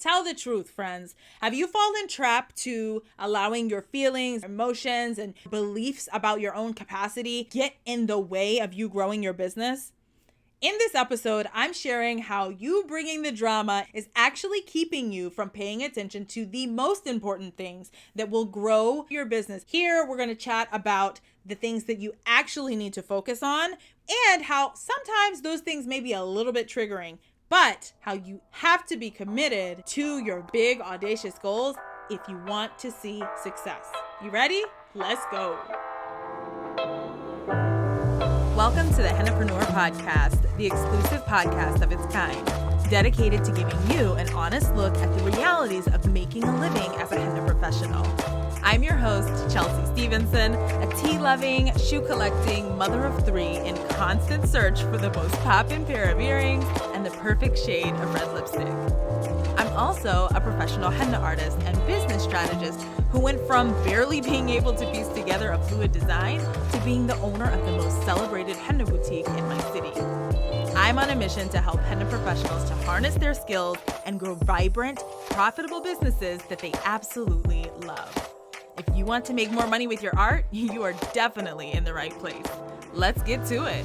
Tell the truth, friends. Have you fallen trapped to allowing your feelings, emotions, and beliefs about your own capacity get in the way of you growing your business? In this episode, I'm sharing how you bringing the drama is actually keeping you from paying attention to the most important things that will grow your business. Here, we're going to chat about the things that you actually need to focus on and how sometimes those things may be a little bit triggering, but how you have to be committed to your big, audacious goals if you want to see success. You ready? Let's go. Welcome to the Hennapreneur podcast, the exclusive podcast of its kind, dedicated to giving you an honest look at the realities of making a living as a henna professional. I'm your host, Chelsea Stevenson, a tea-loving, shoe-collecting mother of three in constant search for the most poppin' pair of earrings and the perfect shade of red lipstick. I'm also a professional henna artist and business strategist who went from barely being able to piece together a fluid design to being the owner of the most celebrated henna boutique in my city. I'm on a mission to help henna professionals to harness their skills and grow vibrant, profitable businesses that they absolutely love. If you want to make more money with your art, you are definitely in the right place. Let's get to it.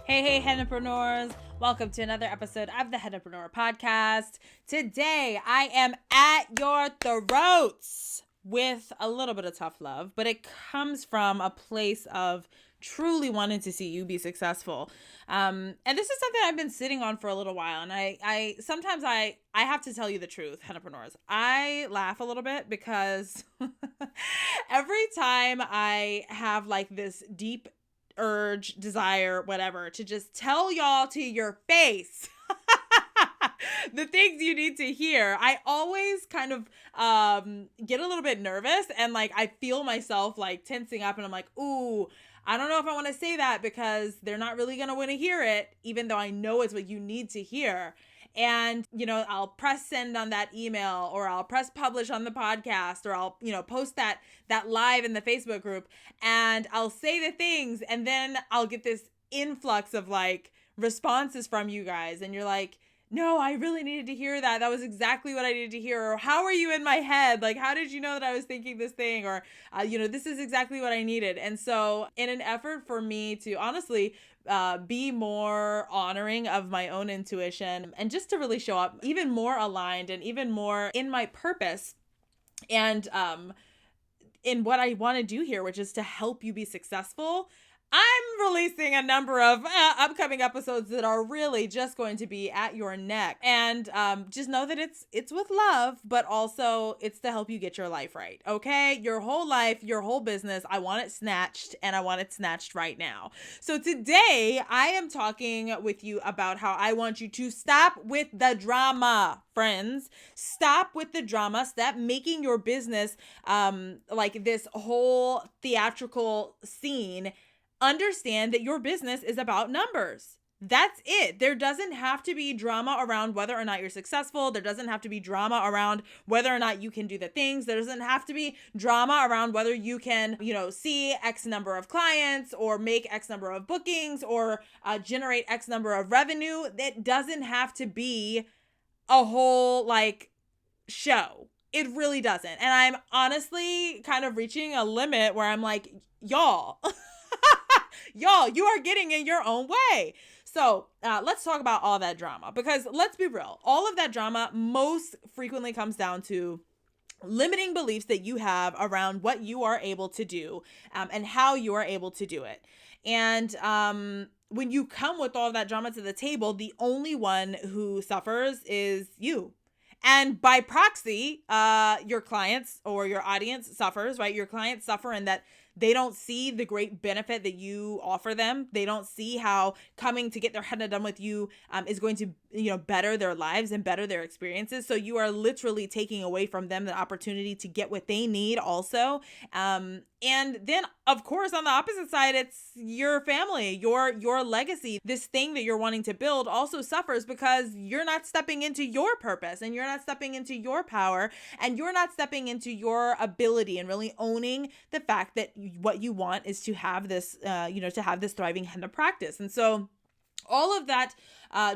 Hey, Hennapreneurs. Welcome to another episode of the Hennapreneur podcast. Today, I am at your throats with a little bit of tough love, but it comes from a place of truly wanting to see you be successful. And this is something I've been sitting on for a little while. And I sometimes have to tell you the truth, Hennapreneurs. I laugh a little bit because every time I have like this deep urge, desire, whatever, to just tell y'all to your face the things you need to hear, I always kind of get a little bit nervous and like I feel myself like tensing up and I'm like, ooh, I don't know if I want to say that because they're not really going to want to hear it, even though I know it's what you need to hear. And, I'll press send on that email, or I'll press publish on the podcast, or I'll, post that live in the Facebook group, and I'll say the things, and then I'll get this influx of like responses from you guys. And you're like, no, I really needed to hear that. That was exactly what I needed to hear. Or how are you in my head? Like, how did you know that I was thinking this thing? Or, this is exactly what I needed. And so in an effort for me to honestly be more honoring of my own intuition and just to really show up even more aligned and even more in my purpose and in what I want to do here, which is to help you be successful, I'm releasing a number of upcoming episodes that are really just going to be at your neck. And just know that it's with love, but also it's to help you get your life right. Okay? Your whole life, your whole business. I want it snatched, and I want it snatched right now. So today I am talking with you about how I want you to stop with the drama, friends. Stop with the drama. Stop making your business like this whole theatrical scene. Understand that your business is about numbers. That's it. There doesn't have to be drama around whether or not you're successful. There doesn't have to be drama around whether or not you can do the things. There doesn't have to be drama around whether you can, see X number of clients or make X number of bookings or generate X number of revenue. It doesn't have to be a whole like show. It really doesn't. And I'm honestly kind of reaching a limit where I'm like, y'all, you are getting in your own way. So let's talk about all that drama, because let's be real. All of that drama most frequently comes down to limiting beliefs that you have around what you are able to do and how you are able to do it. And when you come with all of that drama to the table, the only one who suffers is you. And by proxy, your clients or your audience suffers, right? Your clients suffer in that they don't see the great benefit that you offer them. They don't see how coming to get their henna done with you is going to, better their lives and better their experiences. So you are literally taking away from them the opportunity to get what they need also. And then, of course, on the opposite side, it's your family, your legacy. This thing that you're wanting to build also suffers because you're not stepping into your purpose and you're not stepping into your power and you're not stepping into your ability and really owning the fact that what you want is to have this, to have this thriving henna practice. And so All of that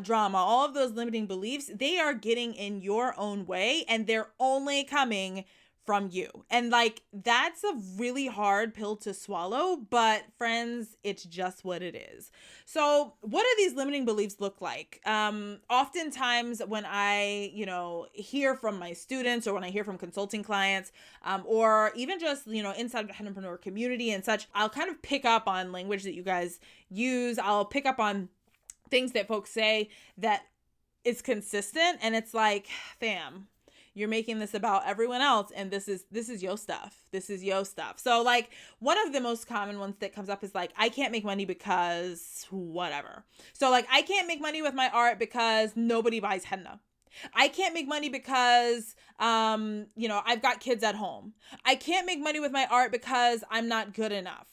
drama, all of those limiting beliefs, they are getting in your own way, and they're only coming from you. And like, that's a really hard pill to swallow, but friends, it's just what it is. So what do these limiting beliefs look like? Oftentimes when I, hear from my students, or when I hear from consulting clients, or even just, inside the Hennapreneur community and such, I'll kind of pick up on language that you guys use. I'll pick up on things that folks say that is consistent, and it's like, fam, you're making this about everyone else, and this is your stuff. This is your stuff. So like, one of the most common ones that comes up is like, I can't make money because whatever. So like, I can't make money with my art because nobody buys henna. I can't make money because, I've got kids at home. I can't make money with my art because I'm not good enough.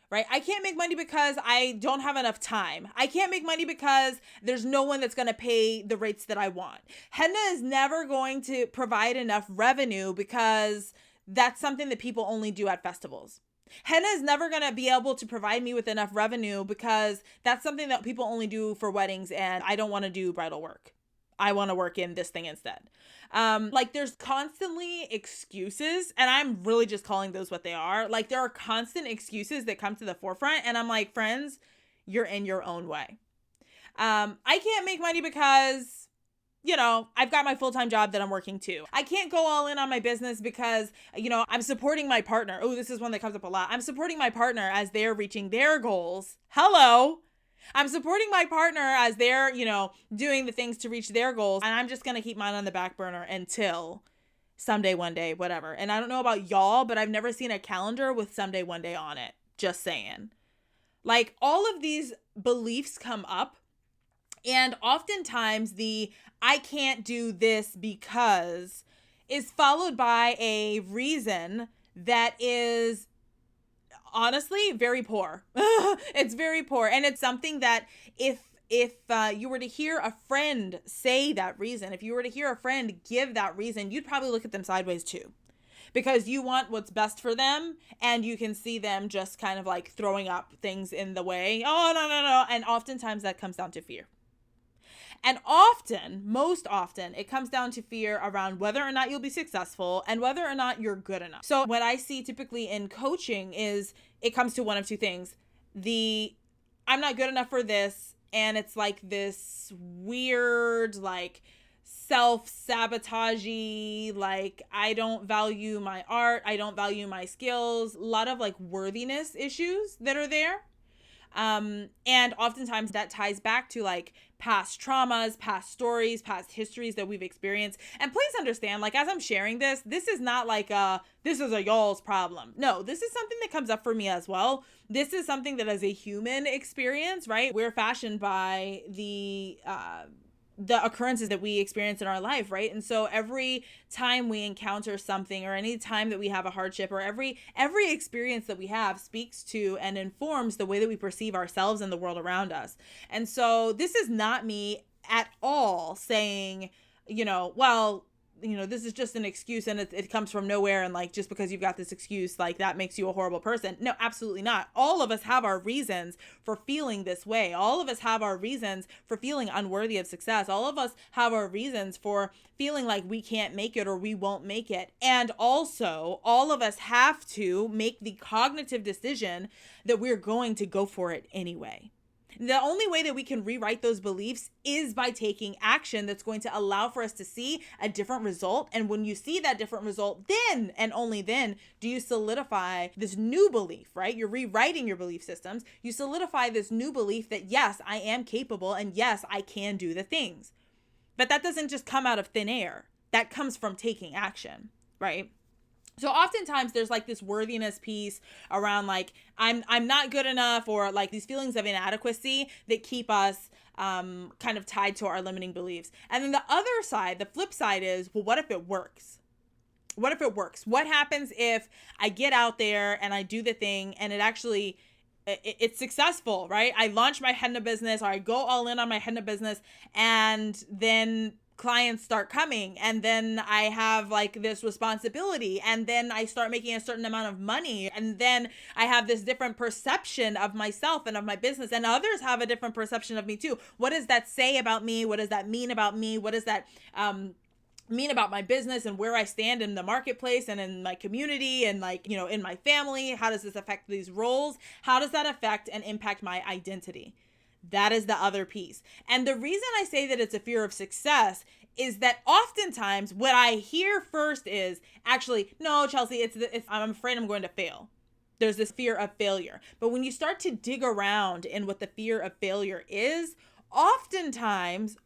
Right? I can't make money because I don't have enough time. I can't make money because there's no one that's going to pay the rates that I want. Henna is never going to provide enough revenue because that's something that people only do at festivals. Henna is never going to be able to provide me with enough revenue because that's something that people only do for weddings, and I don't want to do bridal work. I want to work in this thing instead. There's constantly excuses, and I'm really just calling those what they are. Like, there are constant excuses that come to the forefront, and I'm like, friends, you're in your own way. I can't make money because, I've got my full-time job that I'm working too. I can't go all in on my business because, I'm supporting my partner. Oh, this is one that comes up a lot. I'm supporting my partner as they're reaching their goals. Hello. I'm supporting my partner as they're, doing the things to reach their goals. And I'm just going to keep mine on the back burner until someday, one day, whatever. And I don't know about y'all, but I've never seen a calendar with someday, one day on it. Just saying. Like, all of these beliefs come up. And oftentimes the I can't do this because is followed by a reason that is honestly very poor. It's very poor. And it's something that if you were to hear a friend say that reason, if you were to hear a friend give that reason, you'd probably look at them sideways too, because you want what's best for them, and you can see them just kind of like throwing up things in the way. Oh, no. And oftentimes that comes down to fear. And most often, it comes down to fear around whether or not you'll be successful and whether or not you're good enough. So what I see typically in coaching is it comes to one of two things. I'm not good enough for this, and it's like this weird, like, self-sabotage, like, I don't value my art, I don't value my skills, a lot of like worthiness issues that are there. And oftentimes that ties back to like past traumas, past stories, past histories that we've experienced. And please understand, like, as I'm sharing this is not like this is a y'all's problem. No, this is something that comes up for me as well. This is something that as a human experience, right? We're fashioned by the occurrences that we experience in our life, right? And so every time we encounter something, or any time that we have a hardship, or every experience that we have speaks to and informs the way that we perceive ourselves and the world around us. And so this is not me at all saying, this is just an excuse and it comes from nowhere, and like, just because you've got this excuse, like, that makes you a horrible person. No, absolutely not. All of us have our reasons for feeling this way. All of us have our reasons for feeling unworthy of success. All of us have our reasons for feeling like we can't make it or we won't make it. And also, all of us have to make the cognitive decision that we're going to go for it anyway. The only way that we can rewrite those beliefs is by taking action that's going to allow for us to see a different result. And when you see that different result, then and only then do you solidify this new belief, right? You're rewriting your belief systems. You solidify this new belief that, yes, I am capable, and yes, I can do the things. But that doesn't just come out of thin air. That comes from taking action, right? So oftentimes there's like this worthiness piece around like, I'm not good enough, or like these feelings of inadequacy that keep us kind of tied to our limiting beliefs. And then the other side, the flip side is, well, what if it works? What if it works? What happens if I get out there and I do the thing and it actually, it's successful, right? I launch my henna business, or I go all in on my henna business, and then clients start coming, and then I have like this responsibility, and then I start making a certain amount of money, and then I have this different perception of myself and of my business, and others have a different perception of me too. What does that say about me? What does that mean about me? What does that mean about my business and where I stand in the marketplace and in my community and like, you know, in my family? How does this affect these roles? How does that affect and impact my identity? That is the other piece. And the reason I say that it's a fear of success is that oftentimes what I hear first is actually, no, Chelsea, I'm afraid I'm going to fail. There's this fear of failure. But when you start to dig around in what the fear of failure is, oftentimes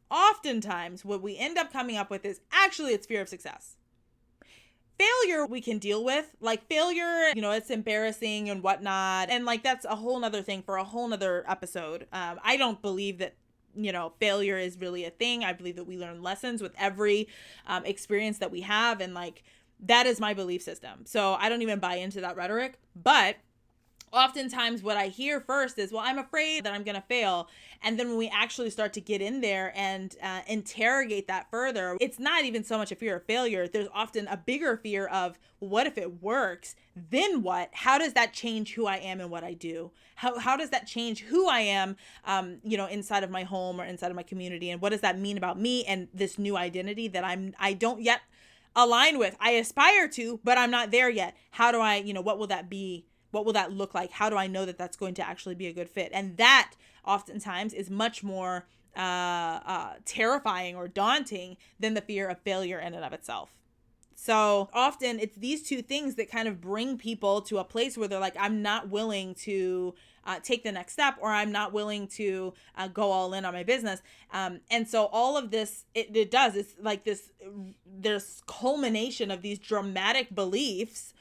what we end up coming up with is actually it's fear of success. Failure we can deal with, like failure, you know, it's embarrassing and whatnot. And like, that's a whole nother thing for a whole nother episode. I don't believe that, you know, failure is really a thing. I believe that we learn lessons with every experience that we have. And like, that is my belief system. So I don't even buy into that rhetoric, but oftentimes what I hear first is, well, I'm afraid that I'm going to fail. And then when we actually start to get in there and interrogate that further, it's not even so much a fear of failure. There's often a bigger fear of, what if it works? Then what? How does that change who I am and what I do? How does that change who I am, you know, inside of my home or inside of my community? And what does that mean about me and this new identity that I don't yet align with? I aspire to, but I'm not there yet. How do I, you know, what will that be? What will that look like? How do I know that that's going to actually be a good fit? And that oftentimes is much more terrifying or daunting than the fear of failure in and of itself. So often it's these two things that kind of bring people to a place where they're like, I'm not willing to take the next step, or I'm not willing to go all in on my business. And so all of this, it does, it's like there's culmination of these dramatic beliefs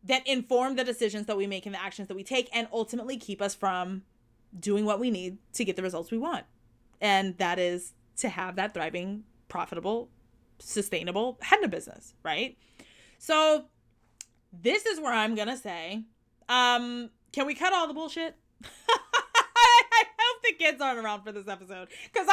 that inform the decisions that we make and the actions that we take, and ultimately keep us from doing what we need to get the results we want. And that is to have that thriving, profitable, sustainable henna business, right? So this is where I'm going to say, can we cut all the bullshit? I hope the kids aren't around for this episode, because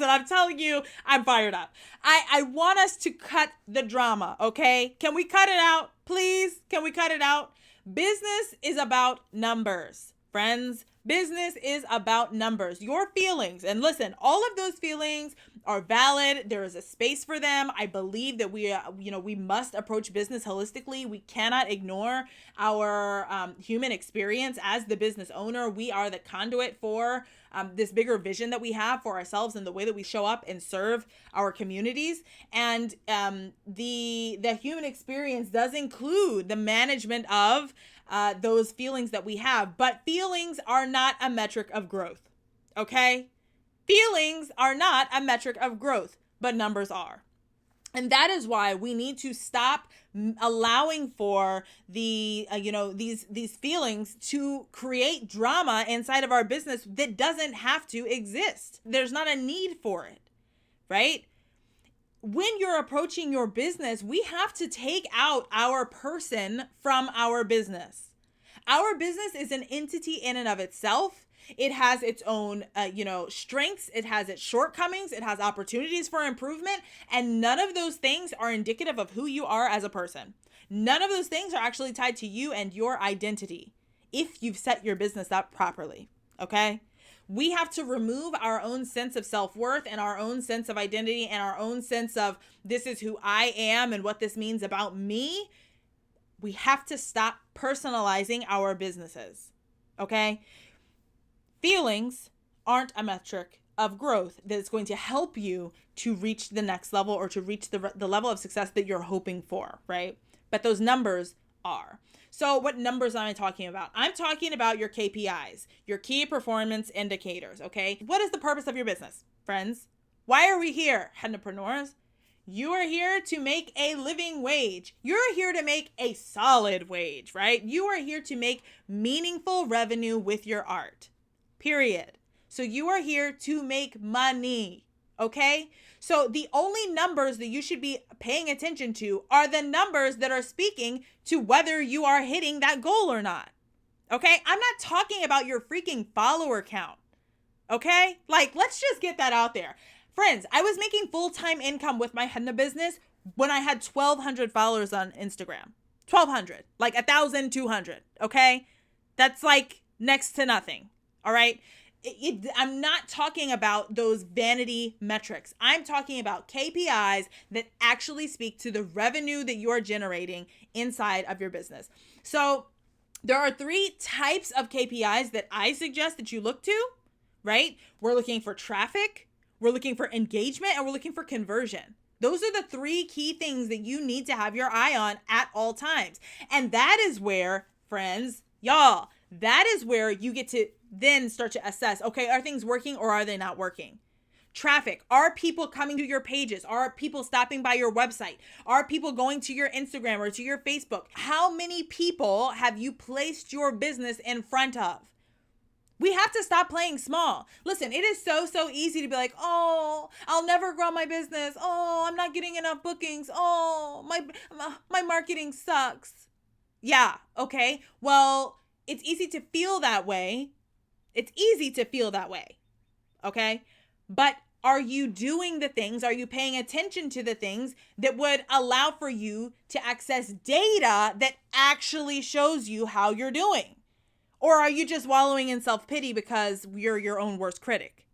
I'm telling you, I'm fired up. I want us to cut the drama, okay? Can we cut it out, please? Can we cut it out? Business is about numbers, friends. Business is about numbers, your feelings. And listen, all of those feelings are valid. There is a space for them. I believe that we must approach business holistically. We cannot ignore our human experience as the business owner. We are the conduit for this bigger vision that we have for ourselves and the way that we show up and serve our communities. And the human experience does include the management of those feelings that we have, but feelings are not a metric of growth. Okay? Feelings are not a metric of growth, but numbers are. And that is why we need to stop allowing for these feelings to create drama inside of our business that doesn't have to exist. There's not a need for it, right? When you're approaching your business, we have to take out our person from our business. Our business is an entity in and of itself. It has its own, strengths. It has its shortcomings. It has opportunities for improvement. And none of those things are indicative of who you are as a person. None of those things are actually tied to you and your identity if you've set your business up properly. Okay? We have to remove our own sense of self-worth and our own sense of identity and our own sense of this is who I am and what this means about me. We have to stop personalizing our businesses. Okay? Feelings aren't a metric of growth that is going to help you to reach the next level or to reach the level of success that you're hoping for, right? But those numbers are. So what numbers am I talking about? I'm talking about your KPIs, your key performance indicators, okay? What is the purpose of your business, friends? Why are we here, Hennapreneurs? You are here to make a living wage. You're here to make a solid wage, right? You are here to make meaningful revenue with your art. Period. So you are here to make money, okay? So the only numbers that you should be paying attention to are the numbers that are speaking to whether you are hitting that goal or not, okay? I'm not talking about your freaking follower count, okay? Like, let's just get that out there. Friends, I was making full-time income with my henna business when I had 1,200 followers on Instagram. 1,200, like 1,200, okay? That's like next to nothing, all right? I'm not talking about those vanity metrics. I'm talking about KPIs that actually speak to the revenue that you're generating inside of your business. So there are 3 types of KPIs that I suggest that you look to, right? We're looking for traffic, we're looking for engagement, and we're looking for conversion. Those are the 3 key things that you need to have your eye on at all times. And that is where, friends, y'all, that is where you get to then start to assess, okay, are things working or are they not working? Traffic. Are people coming to your pages? Are people stopping by your website? Are people going to your Instagram or to your Facebook? How many people have you placed your business in front of? We have to stop playing small. Listen, it is so easy to be like, oh, I'll never grow my business. Oh, I'm not getting enough bookings. Oh, my marketing sucks. Yeah, okay. Well, it's easy to feel that way. It's easy to feel that way, okay? But are you doing the things, are you paying attention to the things that would allow for you to access data that actually shows you how you're doing? Or are you just wallowing in self-pity because you're your own worst critic?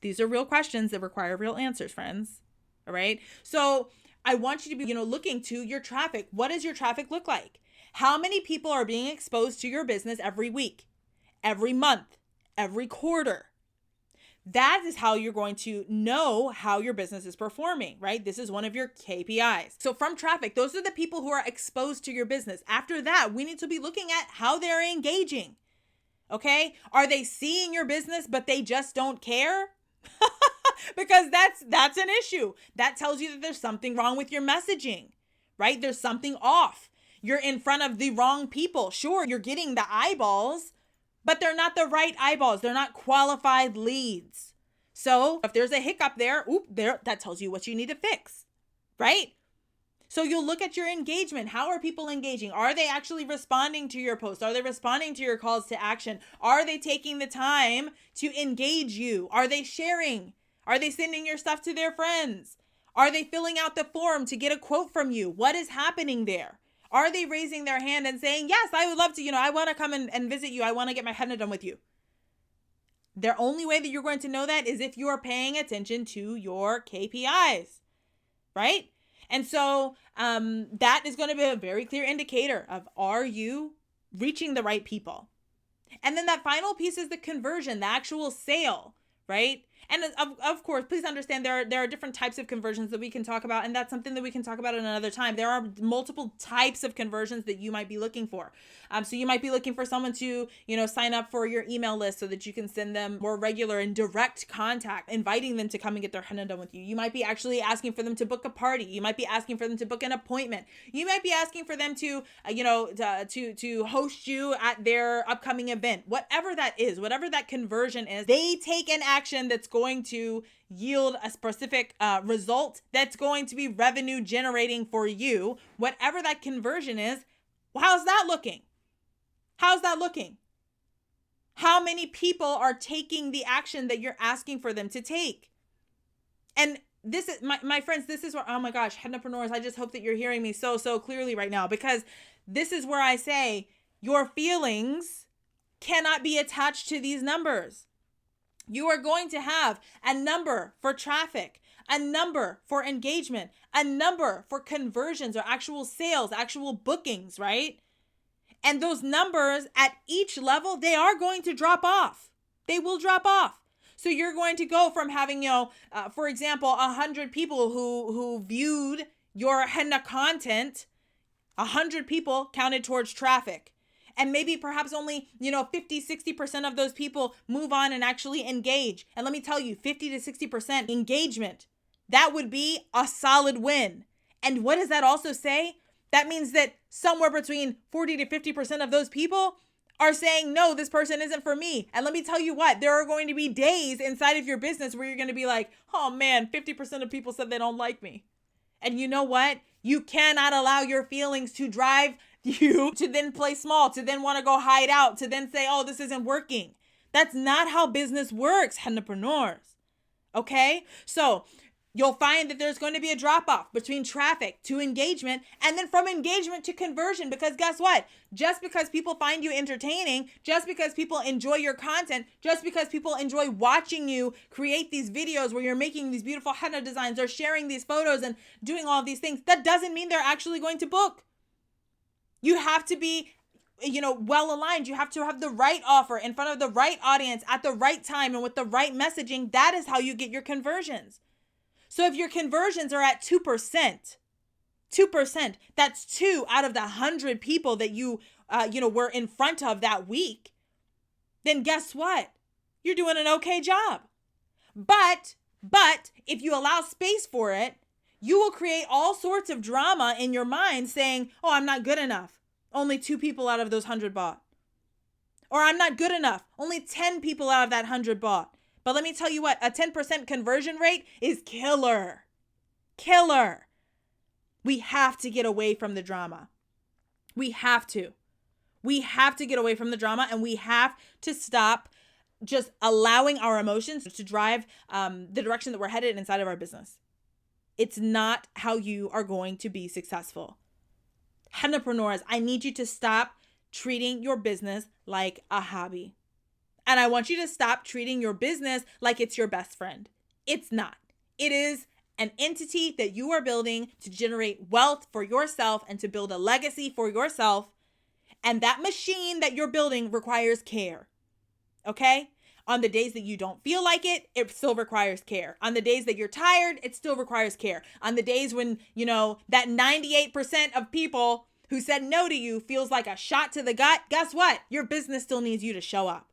These are real questions that require real answers, friends, all right? So I want you to be, looking to your traffic. What does your traffic look like? How many people are being exposed to your business every week? Every month, every quarter. That is how you're going to know how your business is performing, right? This is one of your KPIs. So from traffic, those are the people who are exposed to your business. After that, we need to be looking at how they're engaging. Okay? Are they seeing your business, but they just don't care? Because that's an issue. That tells you that there's something wrong with your messaging, right? There's something off. You're in front of the wrong people. Sure, you're getting the eyeballs, but they're not the right eyeballs. They're not qualified leads. So if there's a hiccup there, that tells you what you need to fix, right? So you'll look at your engagement. How are people engaging? Are they actually responding to your posts? Are they responding to your calls to action? Are they taking the time to engage you? Are they sharing? Are they sending your stuff to their friends? Are they filling out the form to get a quote from you? What is happening there? Are they raising their hand and saying, yes, I would love to, I want to come and visit you. I want to get my henna done with you. The only way that you're going to know that is if you are paying attention to your KPIs, right? And so that is going to be a very clear indicator of, are you reaching the right people? And then that final piece is the conversion, the actual sale, right? And of course, please understand there are different types of conversions that we can talk about, and that's something that we can talk about at another time. There are multiple types of conversions that you might be looking for. So you might be looking for someone to, sign up for your email list so that you can send them more regular and direct contact, inviting them to come and get their henna done with you. You might be actually asking for them to book a party. You might be asking for them to book an appointment. You might be asking for them to, to host you at their upcoming event. Whatever that is, whatever that conversion is, they take an action that's going to yield a specific result that's going to be revenue generating for you. Whatever that conversion is, how's that looking? How's that looking? How many people are taking the action that you're asking for them to take? And this is, my friends, this is where, oh my gosh, Hennapreneurs, I just hope that you're hearing me so clearly right now, because this is where I say your feelings cannot be attached to these numbers. You are going to have a number for traffic, a number for engagement, a number for conversions or actual sales, actual bookings, right? And those numbers at each level, they are going to drop off. They will drop off. So you're going to go from having, for example, 100 people who viewed your henna content, 100 people counted towards traffic. And maybe perhaps only, 50, 60% of those people move on and actually engage. And let me tell you, 50 to 60% engagement, that would be a solid win. And what does that also say? That means that somewhere between 40 to 50% of those people are saying, no, this person isn't for me. And let me tell you what, there are going to be days inside of your business where you're going to be like, oh man, 50% of people said they don't like me. And you know what? You cannot allow your feelings to drive you to then play small, to then want to go hide out, to then say, oh, this isn't working. That's not how business works, Hennapreneurs. Okay? So you'll find that there's going to be a drop off between traffic to engagement, and then from engagement to conversion, because guess what? Just because people find you entertaining, just because people enjoy your content, just because people enjoy watching you create these videos where you're making these beautiful henna designs or sharing these photos and doing all these things, that doesn't mean they're actually going to book. You have to be well aligned. You have to have the right offer in front of the right audience at the right time and with the right messaging. That is how you get your conversions. So if your conversions are at 2%, that's 2 out of the 100 people that you were in front of that week, then guess what? You're doing an okay job. But if you allow space for it, you will create all sorts of drama in your mind saying, oh, I'm not good enough. Only 2 people out of those 100 bought. Or I'm not good enough. Only 10 people out of that 100 bought. But let me tell you what, a 10% conversion rate is killer. Killer. We have to get away from the drama. We have to. We have to get away from the drama, and we have to stop just allowing our emotions to drive the direction that we're headed inside of our business. It's not how you are going to be successful. Hennapreneurs, I need you to stop treating your business like a hobby. And I want you to stop treating your business like it's your best friend. It's not. It is an entity that you are building to generate wealth for yourself and to build a legacy for yourself. And that machine that you're building requires care. Okay? On the days that you don't feel like it, it still requires care. On the days that you're tired, it still requires care. On the days when, that 98% of people who said no to you feels like a shot to the gut, guess what? Your business still needs you to show up.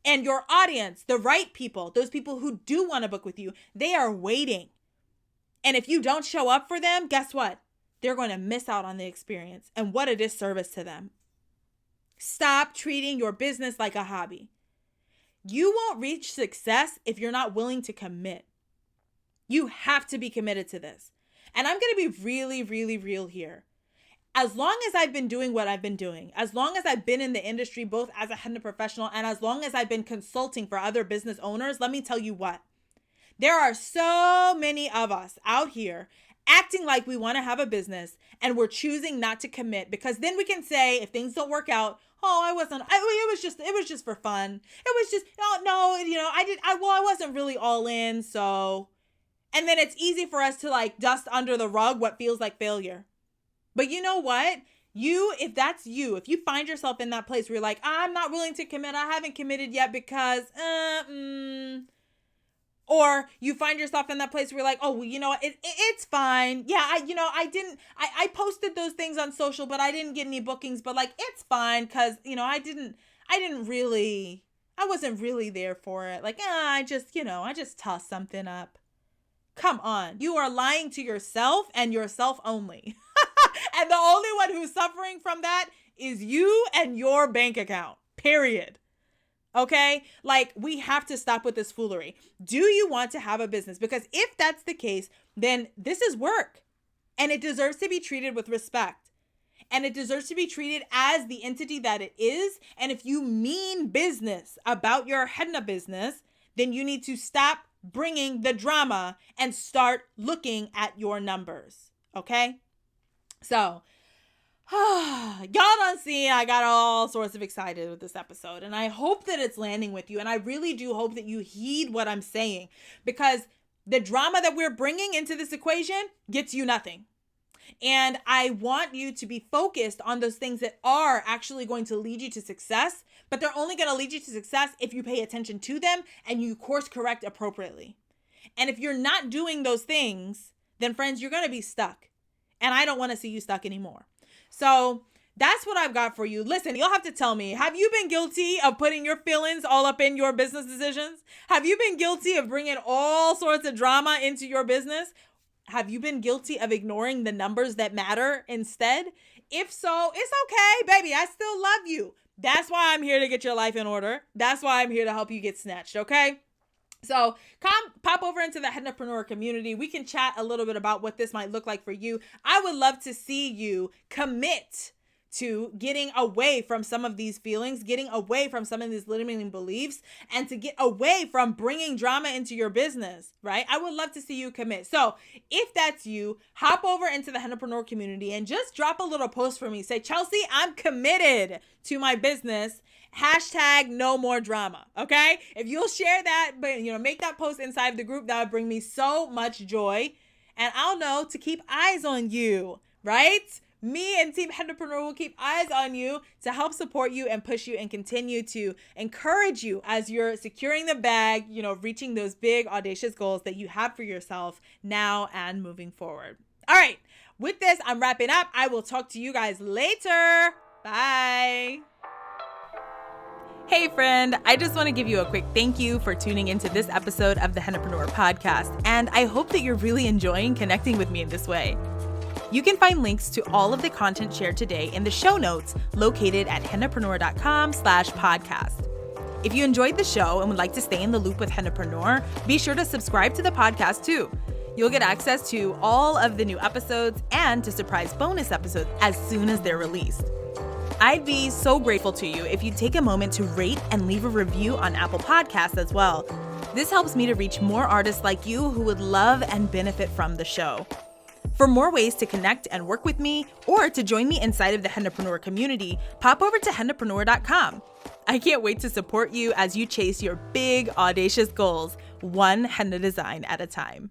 And your audience, the right people, those people who do want to book with you, they are waiting. And if you don't show up for them, guess what? They're going to miss out on the experience. And what a disservice to them. Stop treating your business like a hobby. You won't reach success if you're not willing to commit. You have to be committed to this. And I'm going to be really, really real here. As long as I've been doing what I've been doing, as long as I've been in the industry, both as a henna professional and as long as I've been consulting for other business owners, let me tell you what. There are so many of us out here acting like we want to have a business and we're choosing not to commit, because then we can say, if things don't work out, oh, it was just for fun. It was just, I wasn't really all in. So, and then it's easy for us to dust under the rug what feels like failure. But you know what? If that's you, if you find yourself in that place where you're like, I'm not willing to commit, I haven't committed yet because, or you find yourself in that place where you're like, oh, well, it's fine. Yeah, I posted those things on social, but I didn't get any bookings, but it's fine. Cause I wasn't really there for it. I just tossed something up. Come on. You are lying to yourself and yourself only. And the only one who's suffering from that is you and your bank account, period. Okay? We have to stop with this foolery. Do you want to have a business? Because if that's the case, then this is work and it deserves to be treated with respect and it deserves to be treated as the entity that it is. And if you mean business about your henna business, then you need to stop bringing the drama and start looking at your numbers. Okay? So, y'all don't see, I got all sorts of excited with this episode, and I hope that it's landing with you. And I really do hope that you heed what I'm saying, because the drama that we're bringing into this equation gets you nothing. And I want you to be focused on those things that are actually going to lead you to success, but they're only going to lead you to success if you pay attention to them and you course correct appropriately. And if you're not doing those things, then friends, you're going to be stuck. And I don't want to see you stuck anymore. So that's what I've got for you. Listen, you'll have to tell me, have you been guilty of putting your feelings all up in your business decisions? Have you been guilty of bringing all sorts of drama into your business? Have you been guilty of ignoring the numbers that matter instead? If so, it's okay, baby. I still love you. That's why I'm here to get your life in order. That's why I'm here to help you get snatched, okay? So pop over into the Hennapreneur community. We can chat a little bit about what this might look like for you. I would love to see you commit to getting away from some of these feelings, getting away from some of these limiting beliefs, and to get away from bringing drama into your business, right? I would love to see you commit. So if that's you, hop over into the Hennapreneur community and just drop a little post for me. Say, Chelsea, I'm committed to my business. Hashtag no more drama. Okay. If you'll share that, but make that post inside of the group, that would bring me so much joy. And I'll know to keep eyes on you, right? Me and Team Hennapreneur will keep eyes on you to help support you and push you and continue to encourage you as you're securing the bag, reaching those big, audacious goals that you have for yourself now and moving forward. All right. With this, I'm wrapping up. I will talk to you guys later. Bye. Hey friend, I just want to give you a quick thank you for tuning into this episode of the Hennapreneur podcast, and I hope that you're really enjoying connecting with me in this way. You can find links to all of the content shared today in the show notes located at hennapreneur.com/podcast. If you enjoyed the show and would like to stay in the loop with Hennapreneur, be sure to subscribe to the podcast too. You'll get access to all of the new episodes and to surprise bonus episodes as soon as they're released. I'd be so grateful to you if you take a moment to rate and leave a review on Apple Podcasts as well. This helps me to reach more artists like you who would love and benefit from the show. For more ways to connect and work with me or to join me inside of the Hennapreneur community, pop over to hennapreneur.com. I can't wait to support you as you chase your big, audacious goals, one henna design at a time.